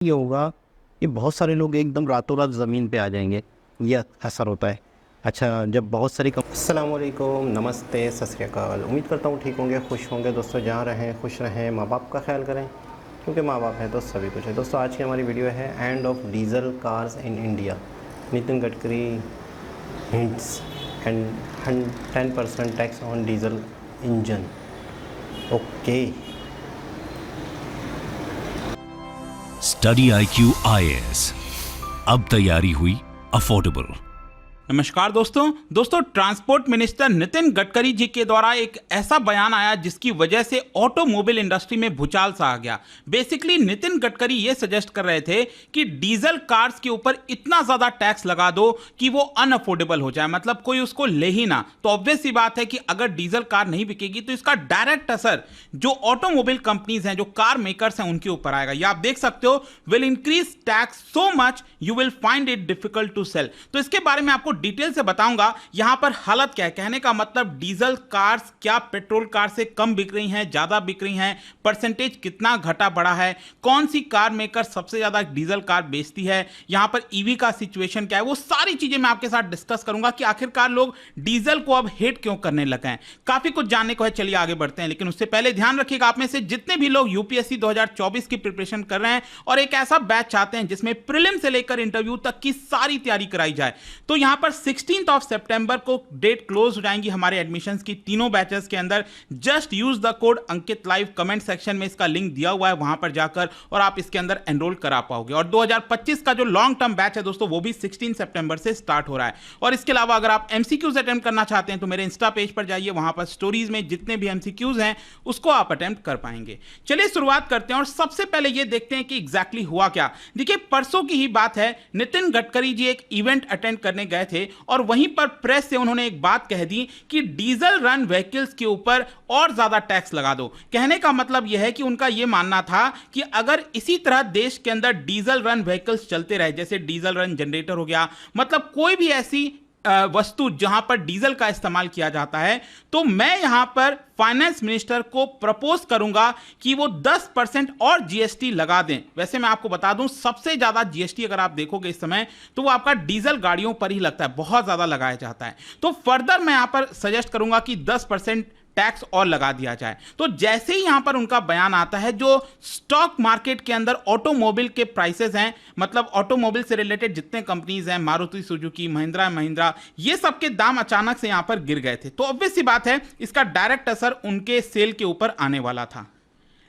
ये होगा कि बहुत सारे लोग एकदम रातों रात ज़मीन पे आ जाएंगे, ये असर होता है। अच्छा, जब बहुत सारी अस्सलाम वालेकुम, नमस्ते, सत श्री अकाल। उम्मीद करता हूँ ठीक होंगे, खुश होंगे। दोस्तों जहाँ रहें खुश रहें, माँ बाप का ख्याल करें, क्योंकि माँ बाप हैं तो सभी कुछ है। दोस्तों आज की हमारी वीडियो है end of diesel cars in India. Nitin Gadkari hints and 10% tax on diesel engine. Okay, study IQ IAS, अब तैयारी हुई अफोर्डेबल। नमस्कार दोस्तों ट्रांसपोर्ट मिनिस्टर नितिन गडकरी जी के द्वारा एक ऐसा बयान आया जिसकी वजह से ऑटोमोबाइल इंडस्ट्री में भूचाल सा आ गया। बेसिकली नितिन गडकरी ये सजेस्ट कर रहे थे कि डीजल कार्स के ऊपर इतना ज्यादा टैक्स लगा दो कि वो अनअफोर्डेबल हो जाए, मतलब कोई उसको ले ही ना। तो ऑब्वियस सी बात है कि अगर डीजल कार नहीं बिकेगी तो इसका डायरेक्ट असर जो ऑटोमोबाइल कंपनीज हैं, जो कार मेकर्स हैं, उनके ऊपर आएगा। ये आप देख सकते हो, will increase tax so much you will find it difficult to sell. तो इसके बारे में आपको डिटेल से बताऊंगा यहां पर हालत क्या है। कहने का मतलब डीजल कार्स क्या पेट्रोल कार से कम बिक रही हैं, ज्यादा बिक रही हैं, परसेंटेज कितना घटा बढ़ा है, कौन सी कार मेकर सबसे ज्यादा डीजल कार बेचती है, यहां पर ईवी का सिचुएशन क्या है, वो सारी चीजें मैं आपके साथ डिस्कस करूंगा कि आखिरकार लोग डीजल को अब हेट क्यों करने लगे हैं। काफी कुछ जानने को है, चलिए आगे बढ़ते हैं। लेकिन उससे पहले ध्यान रखिएगा, आप में से जितने भी लोग यूपीएससी 2024 की प्रिपरेशन कर रहे हैं और एक ऐसा बैच चाहते हैं जिसमें प्रीलिम से लेकर इंटरव्यू तक की सारी तैयारी कराई जाए, तो यहां पर 16 सितंबर को डेट क्लोज हो जाएंगी हमारे एडमिशंस की तीनों बैचेस के अंदर। Just use the code Ankit live, comment section में इसका लिंक दिया हुआ है, वहां पर जाकर और आप इसके अंदर एनरोल करा पाओगे। और 2025 का जो लॉन्ग टर्म बैच है दोस्तों, वो भी 16 सितंबर से स्टार्ट हो रहा है। और इसके अलावा अगर आप एमसीक्यूज अटेम्प्ट करना चाहते हैं तो मेरे इंस्टा पेज पर जाइए, वहां पर स्टोरीज में जितने भी एमसीक्यूज हैं उसको आप अटेम्प्ट कर पाएंगे। चलिए शुरुआत करते हैं और सबसे पहले ये देखते हैं कि एग्जैक्टली हुआ क्या। देखिए, परसों की ही बात है, नितिन गडकरी जी एक इवेंट अटेंड करने गए थे और वहीं पर प्रेस से उन्होंने एक बात कह दी कि डीजल रन व्हीकल्स के ऊपर और ज्यादा टैक्स लगा दो। कहने का मतलब यह है कि उनका यह मानना था कि अगर इसी तरह देश के अंदर डीजल रन व्हीकल्स चलते रहे, जैसे डीजल रन जनरेटर हो गया, मतलब कोई भी ऐसी वस्तु जहां पर डीजल का इस्तेमाल किया जाता है, तो मैं यहां पर फाइनेंस मिनिस्टर को प्रपोज करूंगा कि वो 10% और जीएसटी लगा दें। वैसे मैं आपको बता दूं, सबसे ज्यादा जीएसटी अगर आप देखोगे इस समय तो वो आपका डीजल गाड़ियों पर ही लगता है, बहुत ज्यादा लगाया जाता है। तो फर्दर मैं यहां पर सजेस्ट करूंगा कि 10% टैक्स और लगा दिया जाए। तो जैसे ही यहां पर उनका बयान आता है, जो स्टॉक मार्केट के अंदर ऑटोमोबाइल के प्राइसेस हैं, मतलब ऑटोमोबाइल से रिलेटेड जितने कंपनीज हैं, मारुति सुजुकी, महिंद्रा महिंद्रा, ये सब के दाम अचानक से यहां पर गिर गए थे। तो ऑब्वियस सी बात है, इसका डायरेक्ट असर उनके सेल के ऊपर आने वाला था।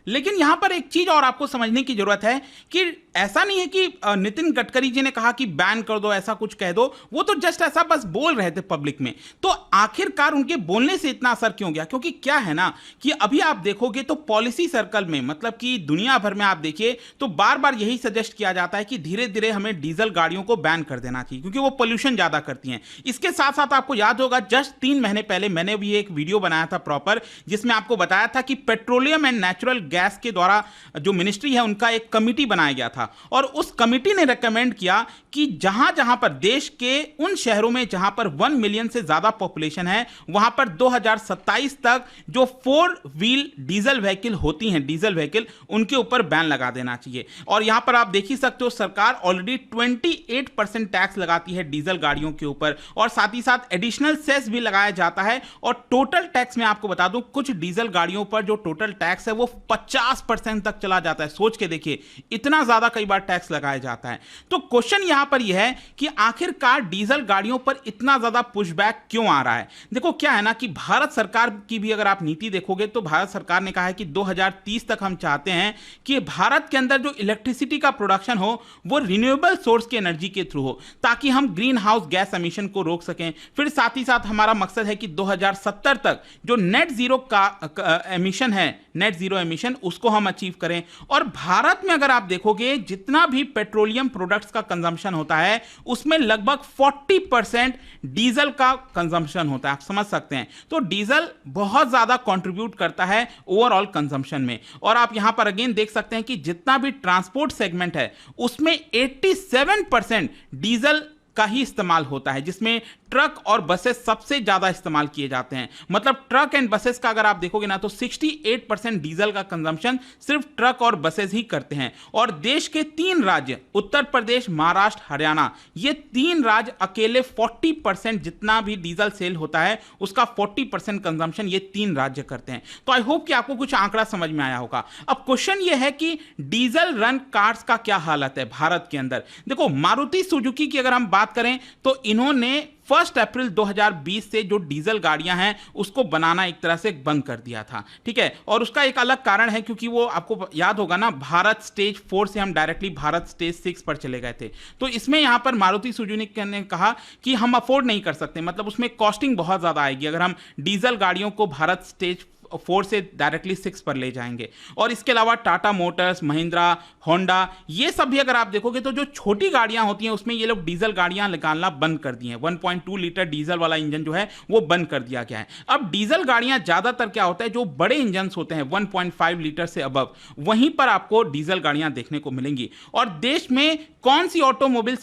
लेकिन यहां पर एक चीज और आपको समझने की जरूरत है कि ऐसा नहीं है कि नितिन गडकरी जी ने कहा कि बैन कर दो, ऐसा कुछ कह दो। वो तो जस्ट ऐसा बस बोल रहे थे पब्लिक में। तो आखिरकार उनके बोलने से इतना असर क्यों गया? क्योंकि क्या है ना कि अभी आप देखोगे तो पॉलिसी सर्कल में, मतलब कि दुनिया भर में आप देखिए तो बार बार यही सजेस्ट किया जाता है कि धीरे धीरे हमें डीजल गाड़ियों को बैन कर देना चाहिए, क्योंकि वो पोल्यूशन ज्यादा करती हैं। इसके साथ साथ आपको याद होगा, जस्ट 3 महीने पहले मैंने भी एक वीडियो बनाया था प्रॉपर, जिसमें आपको बताया था कि पेट्रोलियम एंड नेचुरल गैस के द्वारा जो मिनिस्ट्री है उनका एक कमिटी बनाया गया था और उस कमिटी ने रेकमेंड किया कि जहां जहां पर देश के उन शहरों में जहां पर 1 मिलियन से ज्यादा पॉपुलेशन है, वहां पर 2027 तक जो 4 व्हील डीजल व्हीकल होती हैं, डीजल व्हीकल, उनके ऊपर बैन लगा देना चाहिए। और यहां पर आप देख ही सकते हो, सरकार ऑलरेडी 28% टैक्स लगाती है डीजल गाड़ियों के ऊपर और साथ ही साथ एडिशनल सेस भी लगाया जाता है। और टोटल टैक्स में आपको बता दूं, कुछ डीजल गाड़ियों पर जो टोटल टैक्स है वो 50% तक चला जाता है। सोच के देखिए, इतना ज्यादा कई बार टैक्स लगाया जाता है। तो क्वेश्चन यहां पर यह है कि आखिरकार डीजल गाड़ियों पर इतना ज्यादा पुशबैक क्यों आ रहा है? देखो, क्या है ना कि भारत सरकार की भी अगर आप नीति देखोगे तो भारत सरकार ने कहा है कि 2030 तक हम चाहते हैं कि भारत के अंदर जो इलेक्ट्रिसिटी का प्रोडक्शन हो वो रिन्यूएबल सोर्स की एनर्जी के थ्रू हो, ताकि हम ग्रीन हाउस गैस एमिशन को रोक सकें। फिर साथ ही साथ हमारा मकसद है कि 2070 तक जो नेट जीरो का एमिशन है, नेट जीरो एमिशन, उसको हम अचीव करें। और भारत में अगर आप देखोगे, जितना भी पेट्रोलियम प्रोडक्ट्स का कंजम्पशन होता है उसमें लगभग 40% डीजल का कंजम्पशन होता है। आप समझ सकते हैं, तो डीजल बहुत ज्यादा कंट्रीब्यूट करता है ओवरऑल कंजम्पशन में। और आप यहां पर अगेन देख सकते हैं कि जितना भी ट्रांसपोर्ट सेगमेंट है उसमें 87% डीजल का ही इस्तेमाल होता है, जिसमें ट्रक और बसेस सबसे ज्यादा इस्तेमाल किए जाते हैं। मतलब ट्रक एंड बसेस का अगर आप देखोगे ना तो 68% डीजल का कंजम्पशन सिर्फ ट्रक और बसेस ही करते हैं। और देश के 3 राज्य उत्तर प्रदेश, महाराष्ट्र, हरियाणा, ये 3 राज्य अकेले 40% जितना भी डीजल सेल होता है उसका 40% कंजम्पशन ये 3 राज्य करते हैं। तो आई होप कि आपको कुछ आंकड़ा समझ में आया होगा। अब क्वेश्चन ये है कि डीजल रन कार्स का क्या हालत है भारत के अंदर। देखो मारुति सुजुकी की अगर हम बात करें तो इन्होंने 1 अप्रैल 2020 से जो डीजल गाड़ियां हैं उसको बनाना एक तरह से बंद कर दिया था, ठीक है। और उसका एक अलग कारण है क्योंकि वो आपको याद होगा ना, भारत स्टेज 4 से हम डायरेक्टली भारत स्टेज 6 पर चले गए थे। तो इसमें यहां पर मारुति सुजुकी ने कहा कि हम अफोर्ड नहीं कर सकते, मतलब उसमें कॉस्टिंग बहुत ज़्यादा आएगी अगर हम डीजल गाड़ियों को भारत स्टेज 4 से डायरेक्टली 6 पर ले जाएंगे। और इसके अलावा टाटा मोटर्स, महिंद्रा, होंडा, ये सब भी अगर आप देखोगे तो जो छोटी गाड़ियां होती हैं उसमें ये लोग डीजल गाड़ियां निकालना बंद कर दी हैं। 1.2 लीटर डीजल वाला इंजन जो है वो बंद कर दिया गया है। अब डीजल गाड़ियां ज्यादातर क्या होता है, जो बड़े इंजन होते हैं 1.5 लीटर से अबव, वहीं पर आपको डीजल गाड़ियां देखने को मिलेंगी। और देश में कौन सी ऑटोमोबाइल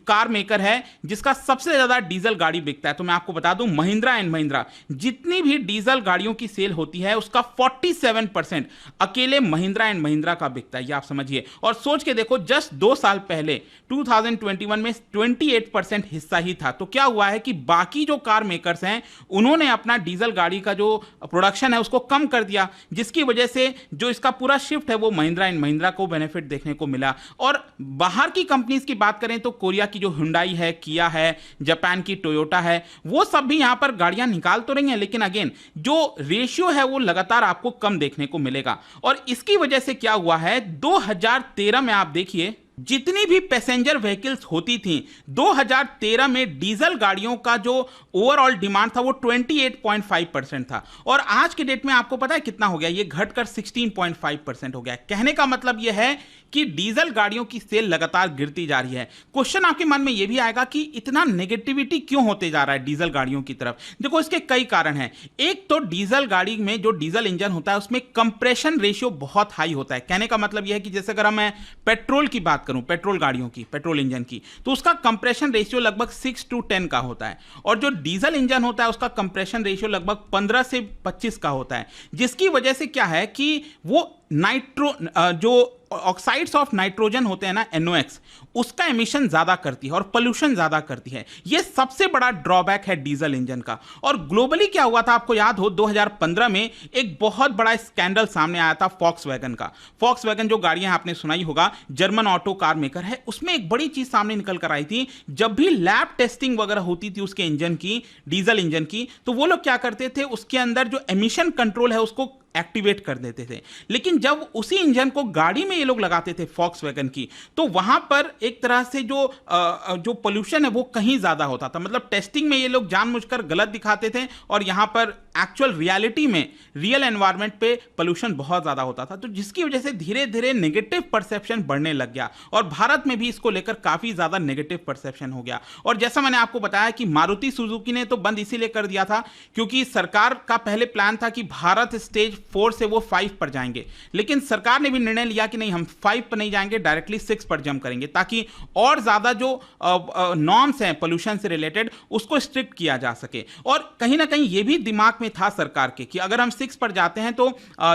कार मेकर है जिसका सबसे ज्यादा डीजल गाड़ी बिकता है, तो मैं आपको बता दूं महिंद्रा एंड महिंद्रा। जितनी भी डीजल गाड़ियों की सेल होती है उसका 47% अकेले महिंद्रा एंड महिंद्रा का बिकता है, ये आप समझिए। और सोच के देखो जस्ट 2 साल पहले 2021 में 28% हिस्सा ही था। तो क्या हुआ है कि बाकी जो कार मेकर्स हैं उन्होंने अपना डीजल गाड़ी का जो प्रोडक्शन है उसको कम कर दिया, जिसकी वजह से जो इसका पूरा शिफ्ट है वो महिंद्रा एंड महिंद्रा को बेनिफिट देखने को मिला। और बाहर की कंपनीज की बात करें तो कोरिया की जो हुंडई है, किया है, जापान की टोयोटा है, वो सब भी यहां पर गाड़ियां निकाल तो रही हैं, लेकिन अगेन जो रेशियो है वो लगातार आपको कम देखने को मिलेगा। और इसकी वजह से क्या हुआ है, 2013 में आप देखिए जितनी भी पैसेंजर व्हीकल्स होती थी 2013 में डीजल गाड़ियों का जो ओवरऑल डिमांड था वो 28.5% था। और आज के डेट में आपको पता है कितना हो गया, ये घटकर 16.5% हो गया। कहने का मतलब ये है कि डीजल गाड़ियों की सेल लगातार गिरती जा रही है। क्वेश्चन आपके मन में यह भी आएगा कि इतना नेगेटिविटी क्यों होते जा रहा है डीजल गाड़ियों की तरफ। देखो इसके कई कारण हैं। एक तो डीजल गाड़ी में जो डीजल इंजन होता है उसमें कंप्रेशन रेशियो बहुत हाई होता है। कहने का मतलब यह है कि जैसे अगर मैं पेट्रोल की बात करूं, पेट्रोल गाड़ियों की, पेट्रोल इंजन की, तो उसका कंप्रेशन रेशियो लगभग 6 to 10 का होता है। और जो डीजल इंजन होता है उसका कंप्रेशन रेशियो लगभग 15 से 25 का होता है, जिसकी वजह से क्या है कि वो जो ऑक्साइड्स ऑफ नाइट्रोजन होते हैं ना, NOx, उसका एमिशन ज्यादा करती है और पोल्यूशन ज्यादा करती है। यह सबसे बड़ा ड्रॉबैक है डीजल इंजन का। और ग्लोबली क्या हुआ था आपको याद हो, 2015 में एक बहुत बड़ा स्कैंडल सामने आया था फॉक्सवैगन का। फॉक्सवैगन जो गाड़ियां आपने सुनाई होगा, जर्मन ऑटो कार मेकर है, उसमें एक बड़ी चीज सामने निकल कर आई थी। जब भी लैब टेस्टिंग वगैरह होती थी उसके इंजन की, डीजल इंजन की, तो वो लोग क्या करते थे, उसके अंदर जो एमिशन कंट्रोल है उसको एक्टिवेट कर देते थे। लेकिन जब उसी इंजन को गाड़ी में ये लोग लगाते थे फॉक्सवैगन की, तो वहां पर एक तरह से जो पोल्यूशन है वो कहीं ज्यादा होता था। मतलब टेस्टिंग में ये लोग जानबूझकर गलत दिखाते थे और यहां पर एक्चुअल रियलिटी में, रियल एनवायरनमेंट पे पोल्यूशन बहुत ज्यादा होता था। तो जिसकी वजह से धीरे धीरे नेगेटिव परसेप्शन बढ़ने लग गया और भारत में भी इसको लेकर काफी ज्यादा नेगेटिव परसेप्शन हो गया। और जैसा मैंने आपको बताया कि मारुति सुजुकी ने तो बंद इसीलिए कर दिया था क्योंकि सरकार का पहले प्लान था कि भारत स्टेज 4 से वो 5 पर जाएंगे, लेकिन सरकार ने भी निर्णय लिया कि नहीं, हम 5 पर नहीं जाएंगे, डायरेक्टली 6 पर जंप करेंगे ताकि और ज्यादा जो नॉर्म्स हैं पोल्यूशन से रिलेटेड उसको स्ट्रिक्ट किया जा सके। और कहीं ना कहीं ये भी दिमाग में था सरकार के कि अगर हम 6 पर जाते हैं तो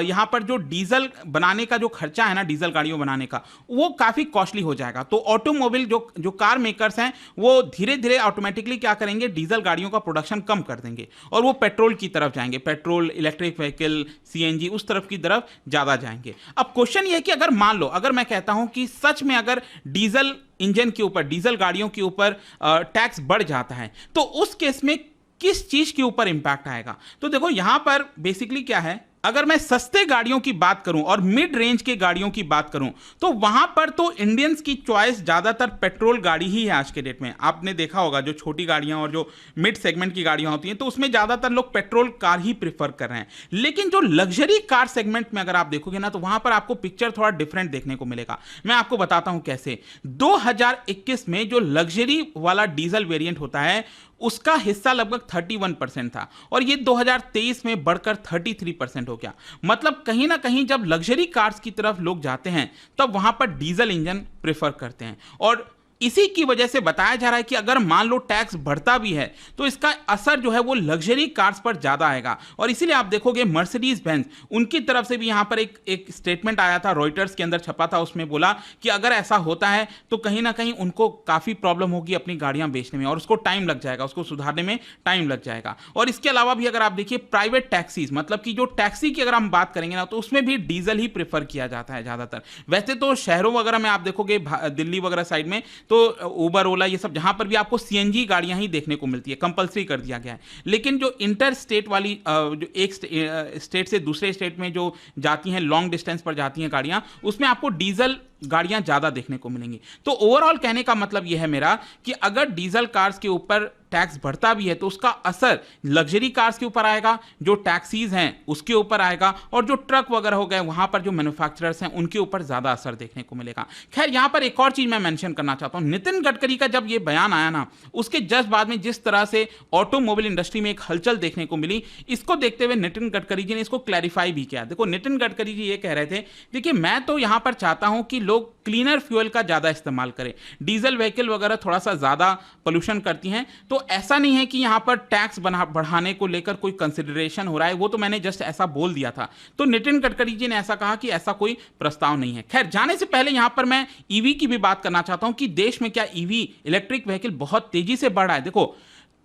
यहां पर जो डीजल बनाने का जो खर्चा है ना, डीजल गाड़ियों बनाने का, वो काफी कॉस्टली हो जाएगा। तो ऑटोमोबाइल जो कार मेकर्स हैं वो धीरे धीरे ऑटोमेटिकली क्या करेंगे, डीजल गाड़ियों का प्रोडक्शन कम कर देंगे और वो पेट्रोल की तरफ जाएंगे, पेट्रोल, इलेक्ट्रिक व्हीकल, CNG, उस तरफ की तरफ ज्यादा जाएंगे। अब क्वेश्चन ये है कि अगर मान लो, अगर मैं कहता हूं कि सच में अगर डीजल इंजन के ऊपर, डीजल गाड़ियों के ऊपर टैक्स बढ़ जाता है तो उस केस में किस चीज के ऊपर इंपैक्ट आएगा। तो देखो यहां पर बेसिकली क्या है, अगर मैं सस्ते गाड़ियों की बात करूं और मिड रेंज के गाड़ियों की बात करूं तो वहां पर तो इंडियंस की चॉइस ज्यादातर पेट्रोल गाड़ी ही है। आज के डेट में आपने देखा होगा जो छोटी गाड़ियां और जो मिड सेगमेंट की गाड़ियां होती हैं तो उसमें ज्यादातर लोग पेट्रोल कार ही प्रीफर कर रहे हैं। लेकिन जो लग्जरी कार सेगमेंट में अगर आप देखोगे ना तो वहां पर आपको पिक्चर थोड़ा डिफरेंट देखने को मिलेगा। मैं आपको बताता हूं कैसे। 2021 में जो लग्जरी वाला डीजल वेरिएंट होता है उसका हिस्सा लगभग 31% था और ये 2023 में बढ़कर 33% हो गया। मतलब कहीं ना कहीं जब लग्जरी कार्स की तरफ लोग जाते हैं तब वहां पर डीजल इंजन प्रेफर करते हैं। और इसी की वजह से बताया जा रहा है कि अगर मान लो टैक्स बढ़ता भी है तो इसका असर जो है वो लग्जरी कार्स पर ज़्यादा आएगा। और इसीलिए आप देखोगे मर्सिडीज बेंज उनकी तरफ से भी यहाँ पर एक स्टेटमेंट आया था, रॉयटर्स के अंदर छपा था, उसमें बोला कि अगर ऐसा होता है तो कहीं ना कहीं उनको काफ़ी प्रॉब्लम होगी अपनी गाड़ियाँ बेचने में और उसको टाइम लग जाएगा, उसको सुधारने में टाइम लग जाएगा। और इसके अलावा भी अगर आप देखिए प्राइवेट टैक्सीज, मतलब कि जो टैक्सी की अगर हम बात करेंगे ना तो उसमें भी डीजल ही प्रेफर किया जाता है ज़्यादातर। वैसे तो शहरों वगैरह में आप देखोगे दिल्ली वगैरह साइड में तो उबर ओला ये सब जहां पर भी आपको सीएनजी गाड़ियां ही देखने को मिलती है, कंपलसरी कर दिया गया है। लेकिन जो इंटर स्टेट वाली जो एक स्टेट से दूसरे स्टेट में जो जाती हैं, लॉन्ग डिस्टेंस पर जाती हैं गाड़ियां, उसमें आपको डीजल गाड़ियां ज्यादा देखने को मिलेंगी। तो ओवरऑल कहने का मतलब यह है मेरा कि अगर डीजल कार्स के ऊपर टैक्स बढ़ता भी है तो उसका असर लग्जरी कार्स के ऊपर आएगा, जो टैक्सीज हैं उसके ऊपर आएगा, और जो ट्रक वगैरह हो गए वहां पर जो मैन्युफैक्चरर्स हैं उनके ऊपर ज्यादा असर देखने को मिलेगा। खैर यहां पर एक और चीज मैं मेंशन करना चाहता हूं, नितिन गडकरी का जब यह बयान आया ना उसके जस्ट बाद में जिस तरह से ऑटोमोबाइल इंडस्ट्री में एक हलचल देखने को मिली, इसको देखते हुए नितिन गडकरी जी ने इसको क्लैरिफाई भी किया। देखो नितिन गडकरी जी ये कह रहे थे, देखिए मैं तो यहां पर चाहता हूं कि लोग क्लीनर फ्यूल का ज्यादा इस्तेमाल करें, डीजल व्हीकल वगैरह थोड़ा सा ज्यादा पोल्यूशन करती हैं, तो ऐसा नहीं है कि यहां पर टैक्स बढ़ाने को लेकर कोई कंसिडरेशन हो रहा है, वो तो मैंने जस्ट ऐसा बोल दिया था। तो नितिन गडकरी जी ने ऐसा कहा कि ऐसा कोई प्रस्ताव नहीं है। खैर जाने से पहले यहां पर मैं ईवी की भी बात करना चाहता हूं कि देश में क्या ईवी इलेक्ट्रिक व्हीकल बहुत तेजी से बढ़ रहा है। देखो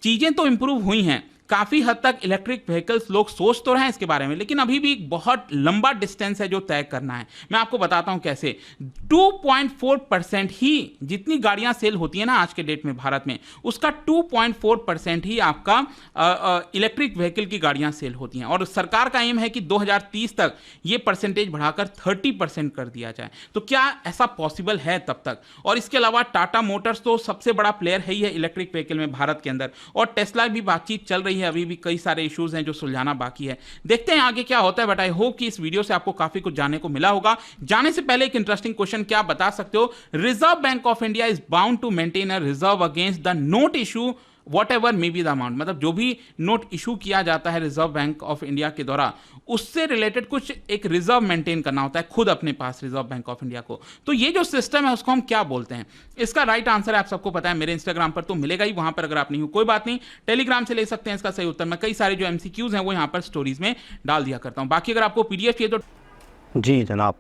चीजें तो इंप्रूव हुई हैं, काफी हद तक इलेक्ट्रिक व्हीकल्स लोग सोच तो रहे हैं इसके बारे में, लेकिन अभी भी बहुत लंबा डिस्टेंस है जो तय करना है। मैं आपको बताता हूं कैसे। 2.4% ही जितनी गाड़ियां सेल होती है ना आज के डेट में भारत में, उसका 2.4% ही आपका इलेक्ट्रिक व्हीकल की गाड़ियां सेल होती हैं। और सरकार का एम है कि 2030 तक ये परसेंटेज बढ़ाकर 30% कर दिया जाए। तो क्या ऐसा पॉसिबल है तब तक? और इसके अलावा टाटा मोटर्स तो सबसे बड़ा प्लेयर है ही है इलेक्ट्रिक व्हीकल में भारत के अंदर, और टेस्ला भी बातचीत चल रही है, अभी भी कई सारे इश्यूज हैं जो सुलझाना बाकी है। देखते हैं आगे क्या होता है, बट आई होप कि इस वीडियो से आपको काफी कुछ जानने को मिला होगा। जाने से पहले एक इंटरेस्टिंग क्वेश्चन, क्या बता सकते हो Reserve Bank of India is bound to maintain a reserve against the note issue whatever may be the amount, मतलब जो भी नोट इशू किया जाता है रिजर्व बैंक ऑफ इंडिया के द्वारा, उससे रिलेटेड कुछ एक रिजर्व मेंटेन करना होता है खुद अपने पास रिजर्व बैंक ऑफ इंडिया को। तो ये जो सिस्टम है उसको हम क्या बोलते हैं? इसका राइट आंसर आप सबको पता है, मेरे इंस्टाग्राम पर तो मिलेगा ही, वहां पर अगर आप नहीं हो कोई बात नहीं, टेलीग्राम से ले सकते हैं इसका सही उत्तर। मैं कई सारे जो एमसीक्यूज हैं वो यहाँ पर स्टोरीज में डाल दिया करता हूँ। बाकी अगर आपको पीडीएफ चाहिए तो जी जनाब,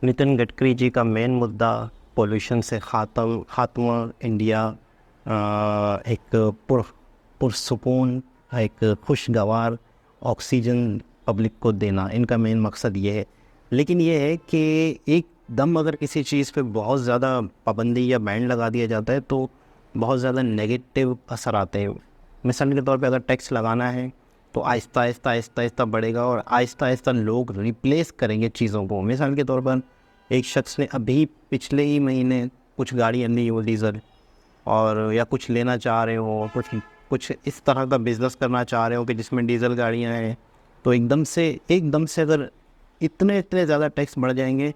नितिन गडकरी जी का मेन मुद्दा पोल्यूशन से खात्मा इंडिया, एक पुरसुकून, एक खुशगवार ऑक्सीजन पब्लिक को देना, इनका मेन मकसद ये है। लेकिन ये है कि एकदम अगर किसी चीज़ पे बहुत ज़्यादा पाबंदी या बैन लगा दिया जाता है तो बहुत ज़्यादा नेगेटिव असर आते हैं। मिसाल के तौर पे अगर टैक्स लगाना है तो आहिस्ता आहिस्ता आहिस्ता आहिस्ता बढ़ेगा और आहिस्ता आहिस्ता लोग रिप्लेस करेंगे चीज़ों को। मिसाल के तौर पर एक शख्स ने अभी पिछले ही महीने कुछ गाड़ी ली हो डीजल, और या कुछ लेना चाह रहे हो, कुछ इस तरह का बिज़नेस करना चाह रहे हो कि जिसमें डीजल गाड़ियां हैं, तो एकदम से अगर इतने ज़्यादा टैक्स बढ़ जाएंगे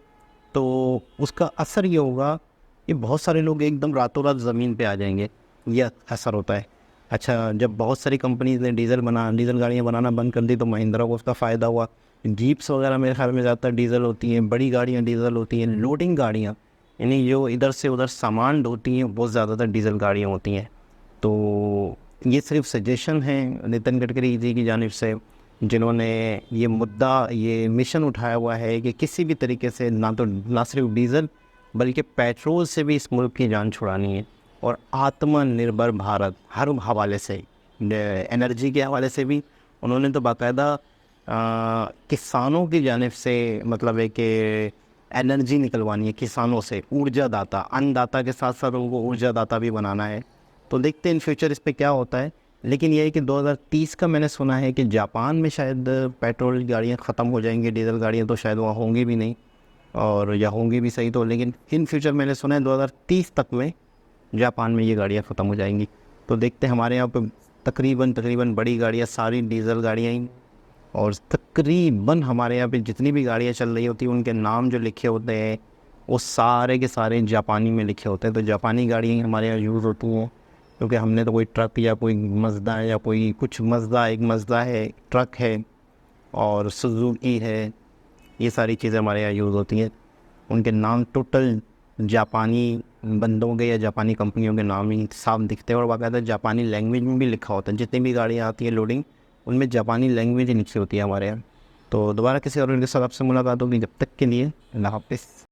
तो उसका असर ये होगा कि बहुत सारे लोग एकदम रातों रात ज़मीन पे आ जाएंगे। यह असर होता है। अच्छा, जब बहुत सारी कंपनीज ने डीजल गाड़ियाँ बनाना बंद कर दी तो महिंद्रा को उसका फ़ायदा हुआ। जीप्स वगैरह मेरे ख्याल में ज़्यादातर डीजल होती हैं, बड़ी गाड़ियाँ डीजल होती हैं, लोडिंग गाड़ियाँ यानी जो इधर से उधर सामान ढोती हैं वो ज़्यादातर डीजल गाड़ियाँ होती हैं। तो ये सिर्फ सजेशन है नितिन गडकरी जी की जानिब से, जिन्होंने ये मुद्दा, ये मिशन उठाया हुआ है कि किसी भी तरीके से ना सिर्फ डीजल बल्कि पेट्रोल से भी इस मुल्क की जान छुड़ानी है। और आत्मनिर्भर भारत हर हवाले से, एनर्जी के हवाले से भी उन्होंने तो बाकायदा किसानों की जानिब से, मतलब है कि एनर्जी निकलवानी है किसानों से, ऊर्जा दाता, अन्नदाता के साथ साथ उनको ऊर्जा दाता भी बनाना है। तो देखते हैं इन फ्यूचर इस पे क्या होता है। लेकिन ये है कि 2030 का मैंने सुना है कि जापान में शायद पेट्रोल गाड़ियाँ ख़त्म हो जाएंगी, डीजल गाड़ियाँ तो शायद वहाँ होंगी भी नहीं, और या होंगी भी सही तो, लेकिन इन फ्यूचर मैंने सुना है 2030 तक में जापान में ये गाड़ियाँ ख़त्म हो जाएंगी। तो देखते हैं, हमारे यहाँ पे तकरीबन बड़ी गाड़ियाँ सारी डीजल गाड़ियाँ ही, और तकरीबन हमारे यहाँ पे जितनी भी गाड़ियाँ चल रही होती हैं उनके नाम जो लिखे होते हैं वो सारे के सारे जापानी में लिखे होते हैं। तो जापानी गाड़ियाँ ही हमारे यहाँ यूज़ होती हैं, क्योंकि हमने तो कोई ट्रक या कोई मज़दा या कोई कुछ मज़दा, एक मज़दा है, ट्रक है और सुजुकी है, ये सारी चीज़ें हमारे यहाँ यूज़ होती हैं। उनके नाम टोटल जापानी बंदों के या जापानी कंपनियों के नाम ही साफ दिखते हैं और बाकायदा जापानी लैंग्वेज में भी लिखा होता है। जितनी भी गाड़ियाँ आती है लोडिंग, उनमें जापानी लैंग्वेज ही लिखी होती है हमारे यहाँ। तो दोबारा किसी और के साथ आपसे मुलाकात होगी, जब तक के लिए अल्लाह हाफ़िज़।